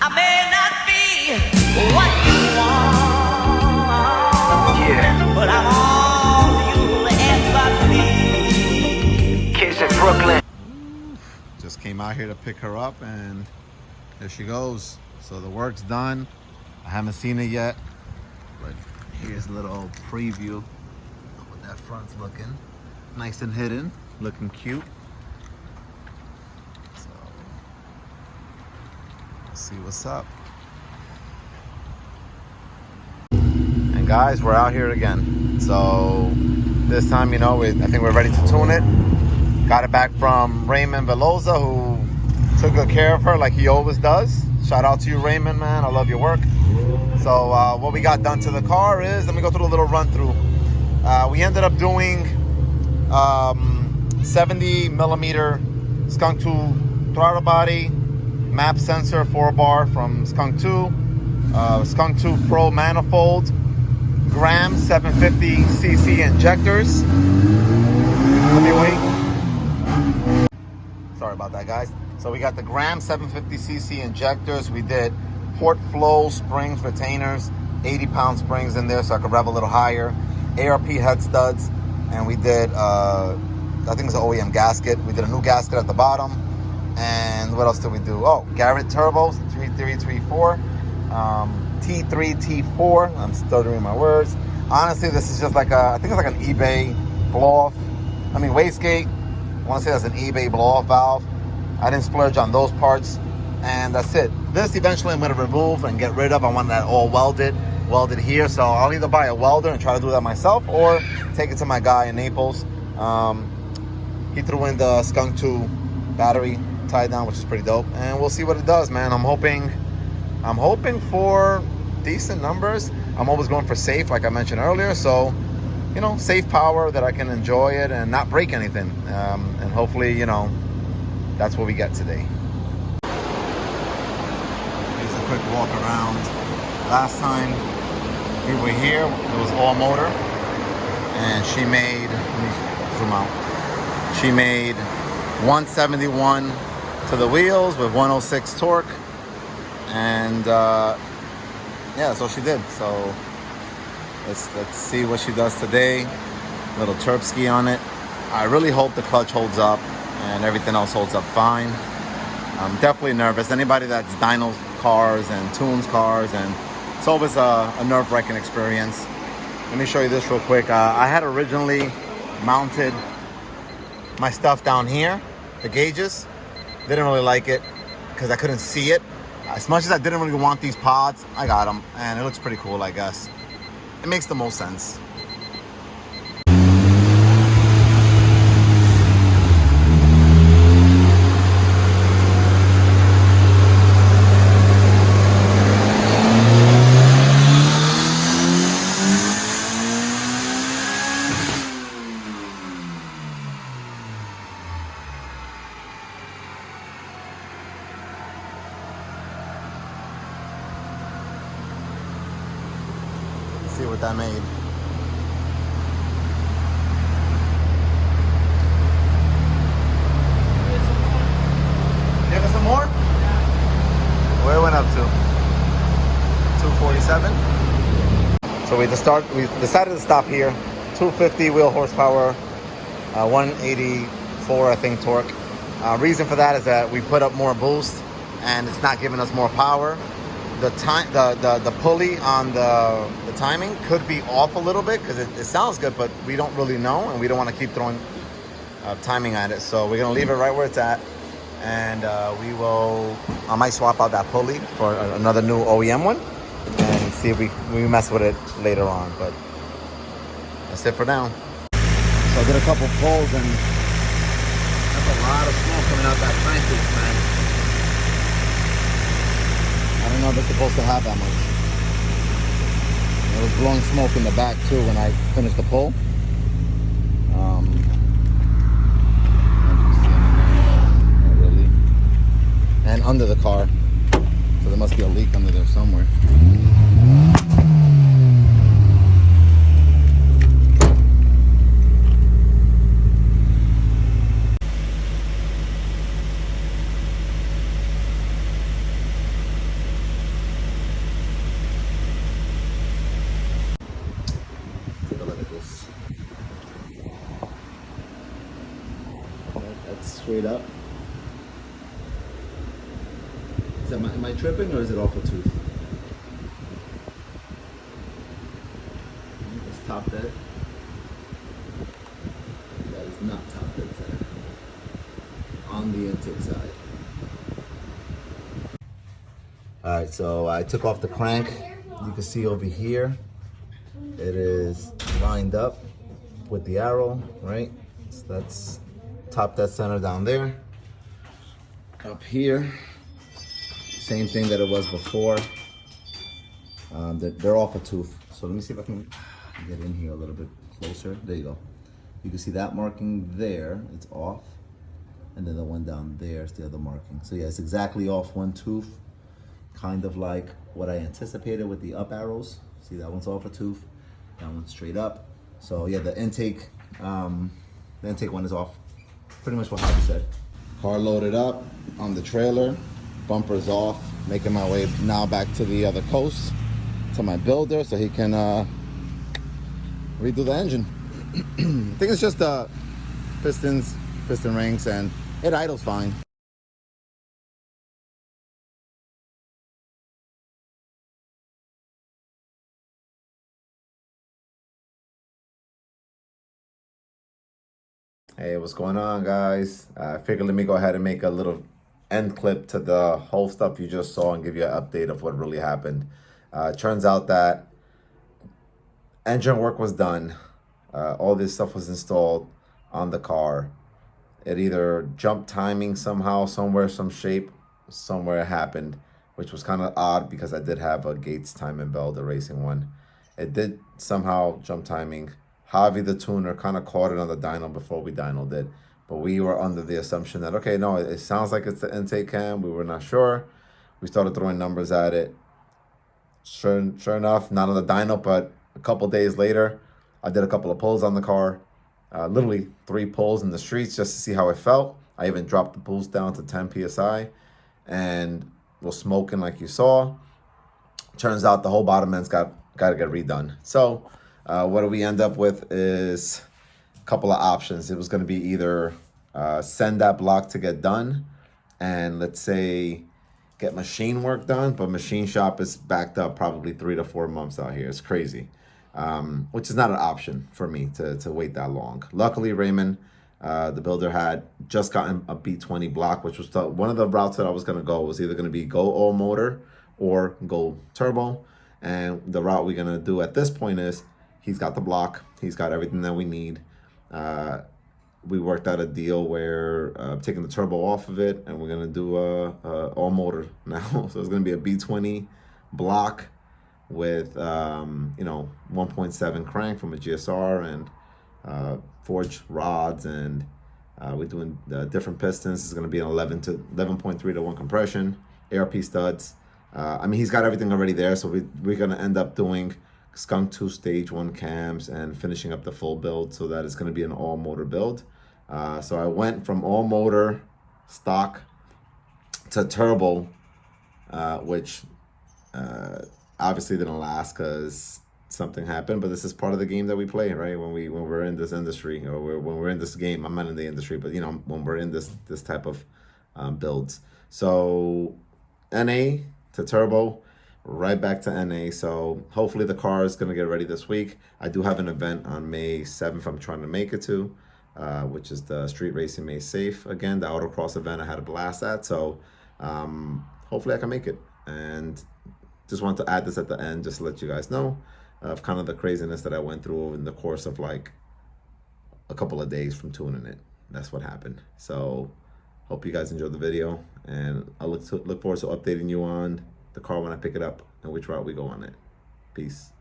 I may not be what you want, yeah, but I'm all you'll ever need. Kids in Brooklyn. Just came out here to pick her up, and there she goes. So the work's done. I haven't seen it yet, but here's a little preview of what that front's looking. Nice and hidden, looking cute. So let's see what's up. And guys, we're out here again. So this time, you know, I think we're ready to tune it. Got it back from Raymond Veloza, who took good care of her like he always does. Shout out to you, Raymond, man. I love your work. So what we got done to the car is, let me go through a little run through. We ended up doing 70 millimeter Skunk 2 throttle body, map sensor 4-bar from Skunk 2, Skunk 2 Pro manifold, Gram 750cc injectors. Let me wait. Sorry about that, guys. So we got the Gram 750cc injectors. We did port flow springs, retainers, 80-pound springs in there so I could rev a little higher. ARP head studs, and we did, I think it's an OEM gasket. We did a new gasket at the bottom. And what else did we do? Oh, Garrett TurboT3, T3, T4. I'm stuttering my words. Honestly, this is just like I think it's like an eBay blow-off. I mean, wastegate. I want to say that's an eBay blow-off valve. I didn't splurge on those parts, and that's it. This eventually I'm going to remove and get rid of. I want that all welded here, so I'll either buy a welder and try to do that myself, or take it to my guy in Naples. He threw in the Skunk 2 battery tie down, which is pretty dope, and we'll see what it does, man. I'm hoping for decent numbers. I'm always going for safe, like I mentioned earlier, so you know, safe power that I can enjoy it and not break anything, and hopefully, you know, that's what we get today. Here's a quick walk around. Last time we were here, it was all motor, and she made, let me zoom out, she made 171 to the wheels with 106 torque, and yeah, that's all she did. So let's see what she does today. Little turp ski on it. I really hope the clutch holds up and everything else holds up fine. I'm definitely nervous. Anybody that's dynos cars and tunes cars, and it's always a nerve-wracking experience. Let me show you this real quick. I had originally mounted my stuff down here, the gauges. Didn't really like it because I couldn't see it. As much as I didn't really want these pods, I got them, and it looks pretty cool, I guess. It makes the most sense. See what that made. Give us some more? Where it went up to? 247. So we decided to stop here. 250 wheel horsepower, 184 I think torque. Reason for that is that we put up more boost and it's not giving us more power. The pulley on the timing could be off a little bit because it sounds good, but we don't really know, and we don't want to keep throwing timing at it. So we're gonna leave it right where it's at, and I might swap out that pulley for another new OEM one and see if we mess with it later on. But that's it for now. So I did a couple pulls, and that's a lot of smoke coming out that crankcase, man. I don't know if it's supposed to have that much. It was blowing smoke in the back too when I finished the pull. Not really. And under the car. So there must be a leak under there somewhere. straight up. Am I tripping or is it off a tooth? It's top dead. That is not top dead side. On the intake side. Alright, so I took off the crank. You can see over here, it is lined up with the arrow, right? So that's top dead center down there. Up here, same thing that it was before. They're off a tooth. So let me see if I can get in here a little bit closer. There you go. You can see that marking there, it's off. And then the one down there is the other marking. So yeah, it's exactly off one tooth. Kind of like what I anticipated with the up arrows. See, that one's off a tooth, that one's straight up. So yeah, the intake one is off. Pretty much what Javi said. Car loaded up on the trailer, bumpers off, making my way now back to the other coast, to my builder so he can redo the engine. I think it's just the piston rings, and it idles fine. Hey, what's going on, guys? I figured let me go ahead and make a little end clip to the whole stuff you just saw and give you an update of what really happened. It turns out that engine work was done. All this stuff was installed on the car. It either jumped timing somehow, somewhere, some shape, somewhere it happened, which was kind of odd because I did have a Gates timing belt, the racing one. It did somehow jump timing. Javi, the tuner, kind of caught it on the dyno before we dynoed it. But we were under the assumption that, okay, no, it sounds like it's the intake cam. We were not sure. We started throwing numbers at it. Sure enough, not on the dyno, but a couple days later, I did a couple of pulls on the car. Literally 3 pulls in the streets just to see how it felt. I even dropped the pulls down to 10 PSI and was smoking like you saw. Turns out the whole bottom end's got to get redone. So what do we end up with is a couple of options. It was going to be either send that block to get done and let's say get machine work done, but machine shop is backed up probably 3 to 4 months out here. It's crazy. Which is not an option for me to wait that long. Luckily, Raymond, the builder, had just gotten a B20 block, which was one of the routes that I was going to go was either going to be go all motor or go turbo. And the route we're going to do at this point is he's got the block. He's got everything that we need. We worked out a deal where taking the turbo off of it, and we're going to do all motor now. So it's going to be a B20 block with 1.7 crank from a GSR and forged rods, and we're doing different pistons. It's going to be an 11.3 to 1 compression, ARP studs. I mean, he's got everything already there, so we're going to end up doing Skunk 2 stage 1 cams and finishing up the full build, so that it's going to be an all motor build. So I went from all motor stock to turbo, which obviously didn't last because something happened, but this is part of the game that we play, right? When we're in this industry, or when we're in this game. I'm not in the industry, but when we're in this type of builds. So NA to turbo, right back to NA. So hopefully the car is gonna get ready this week. I do have an event on May 7th I'm trying to make it to, which is the Street Racing May Safe. Again, the autocross event I had a blast at. So hopefully I can make it. And just want to add this at the end just to let you guys know of kind of the craziness that I went through in the course of like a couple of days from tuning it. That's what happened. So hope you guys enjoyed the video, and I look forward to updating you on the car when I pick it up and which route we go on it. Peace.